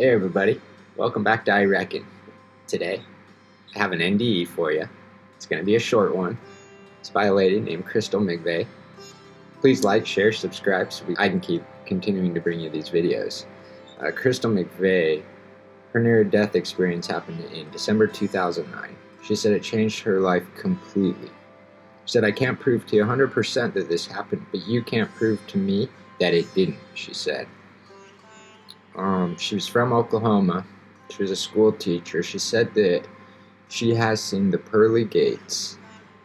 Hey everybody, welcome back to I Reckon. Today, I have an NDE for you. It's going to be a short one. It's by a lady named Crystal McVeigh. Please like, share, subscribe so I can keep continuing to bring you these videos. Crystal McVeigh, her near-death experience happened in December 2009. She said it changed her life completely. She said, I can't prove to you 100% that this happened, but you can't prove to me that it didn't, she said. She was from Oklahoma. She was a school teacher. She said that she has seen the pearly gates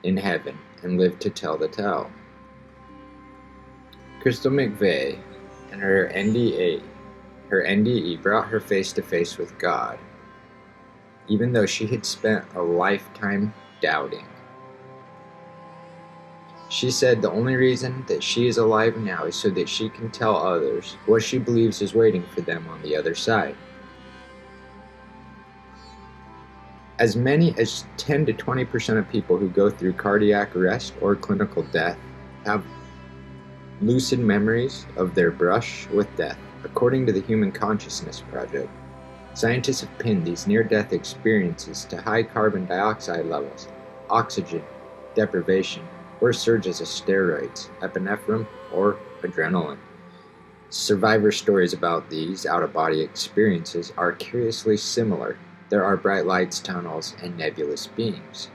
in heaven and lived to tell the tale. Crystal McVeigh and her NDE brought her face to face with God, even though she had spent a lifetime doubting. She said the only reason that she is alive now is so that she can tell others what she believes is waiting for them on the other side. As many as 10 to 20% of people who go through cardiac arrest or clinical death have lucid memories of their brush with death, according to the Human Consciousness Project. Scientists have pinned these near-death experiences to high carbon dioxide levels, oxygen deprivation, or surges of steroids, epinephrine, or adrenaline. Survivor stories about these out-of-body experiences are curiously similar. There are bright lights, tunnels, and nebulous beams.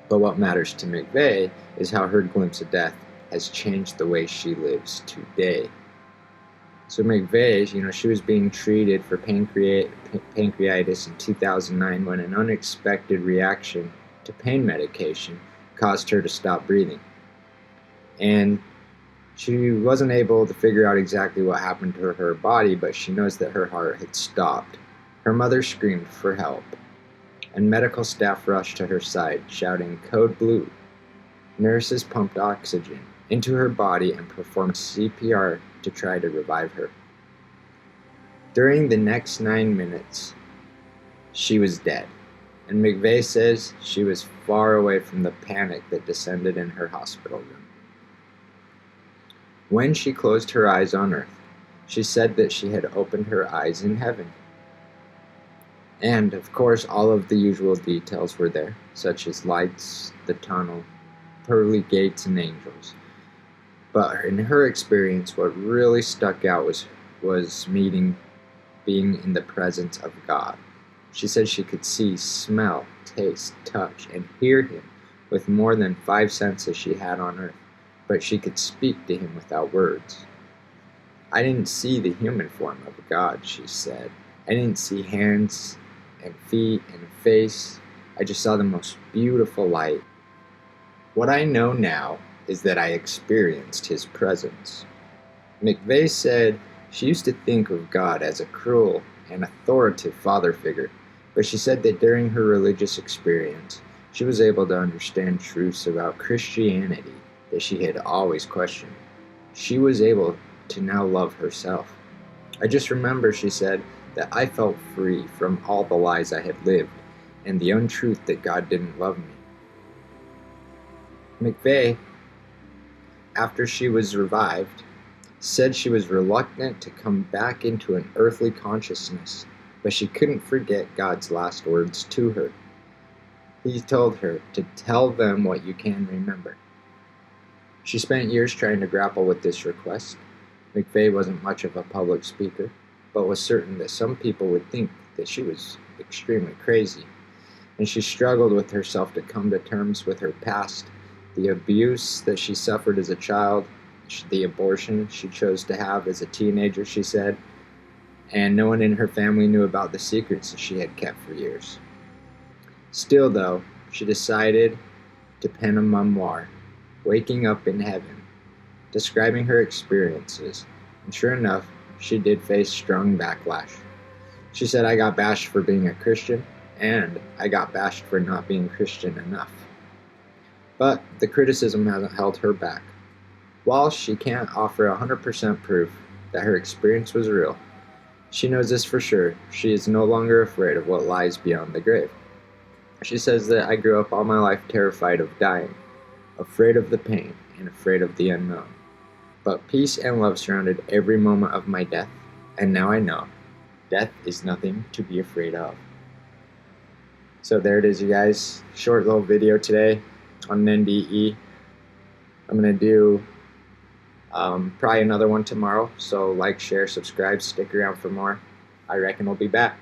But what matters to McVeigh is how her glimpse of death has changed the way she lives today. So McVeigh, she was being treated for pancreatitis in 2009 when an unexpected reaction to pain medication caused her to stop breathing. And she wasn't able to figure out exactly what happened to her body, but she knows that her heart had stopped. Her mother screamed for help, and medical staff rushed to her side, shouting, "Code Blue." Nurses pumped oxygen into her body and performed CPR to try to revive her. During the next 9 minutes, she was dead. And McVeigh says she was far away from the panic that descended in her hospital room. When she closed her eyes on earth, she said that she had opened her eyes in heaven. And, of course, all of the usual details were there, such as lights, the tunnel, pearly gates, and angels. But in her experience, what really stuck out was being in the presence of God. She said she could see, smell, taste, touch, and hear him with more than 5 senses she had on earth, but she could speak to him without words. I didn't see the human form of God, she said. I didn't see hands and feet and a face. I just saw the most beautiful light. What I know now is that I experienced his presence. McVeigh said she used to think of God as a cruel and authoritative father figure, but she said that during her religious experience, she was able to understand truths about Christianity that she had always questioned. She was able to now love herself. I just remember, she said, that I felt free from all the lies I had lived and the untruth that God didn't love me. McVeigh, after she was revived, said she was reluctant to come back into an earthly consciousness, but she couldn't forget God's last words to her. He told her to tell them what you can remember. She spent years trying to grapple with this request. McVeigh wasn't much of a public speaker, but was certain that some people would think that she was extremely crazy, and she struggled with herself to come to terms with her past, the abuse that she suffered as a child, the abortion she chose to have as a teenager, she said, and no one in her family knew about the secrets that she had kept for years. Still, though, she decided to pen a memoir, Waking Up in Heaven, describing her experiences, and sure enough, she did face strong backlash. She said, I got bashed for being a Christian, and I got bashed for not being Christian enough. But the criticism hasn't held her back. While she can't offer 100% proof that her experience was real, she knows this for sure. She is no longer afraid of what lies beyond the grave. She says that I grew up all my life terrified of dying, afraid of the pain, and afraid of the unknown. But peace and love surrounded every moment of my death, and now I know Death is nothing to be afraid of. So there it is, you guys. Short little video today on an NDE. I'm going to do probably another one tomorrow. So like, share, subscribe, stick around for more. I reckon we'll be back.